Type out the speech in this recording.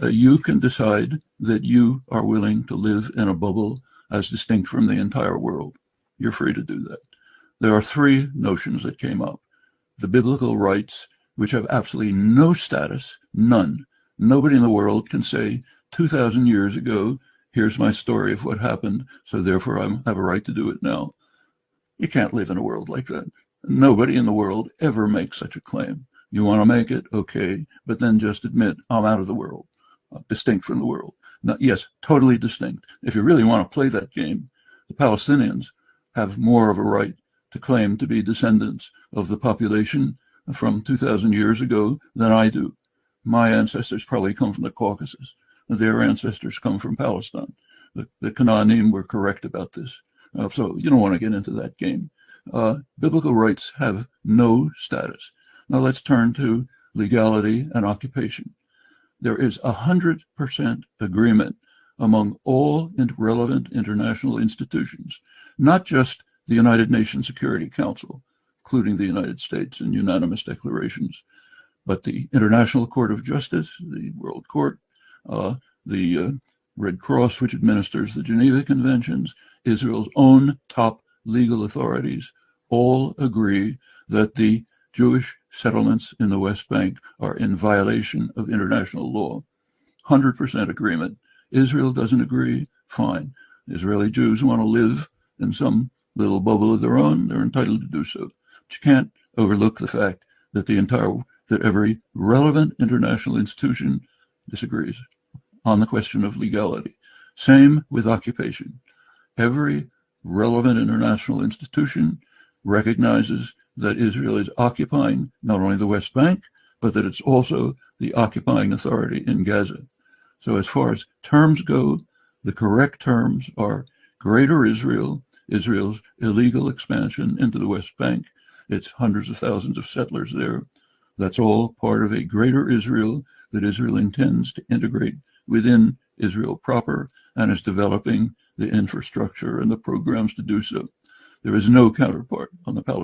You can decide that you are willing to live in a bubble as distinct from the entire world. You're free to do that. There are three notions that came up. The biblical rights, which have absolutely no status, none. Nobody in the world can say 2,000 years ago, here's my story of what happened, so therefore I have a right to do it now. You can't live in a world like that. Nobody in the world ever makes such a claim. You want to make it, okay, but then just admit, I'm out of the world, distinct from the world. Now, yes, totally distinct. If you really want to play that game, the Palestinians have more of a right to claim to be descendants of the population from 2,000 years ago than I do. My ancestors probably come from the Caucasus. Their ancestors come from Palestine. The Canaanim were correct about this. So you don't want to get into that game. Biblical rights have no status. Now let's turn to legality and occupation. There is 100% agreement among all relevant international institutions, not just the United Nations Security Council, including the United States in unanimous declarations, but the International Court of Justice, the World Court, the Red Cross, which administers the Geneva Conventions, Israel's own top legal authorities, all agree that the Jewish settlements in the West Bank are in violation of international law. 100% agreement. Israel doesn't agree, fine. Israeli Jews want to live in some little bubble of their own, they're entitled to do so. But you can't overlook the fact that that every relevant international institution disagrees on the question of legality. Same with occupation. Every relevant international institution recognizes that Israel is occupying not only the West Bank, but that it's also the occupying authority in Gaza. So as far as terms go, the correct terms are Greater Israel, Israel's illegal expansion into the West Bank. It's hundreds of thousands of settlers there. That's all part of a Greater Israel that Israel intends to integrate within Israel proper and is developing the infrastructure and the programs to do so. There is no counterpart on the Palestinian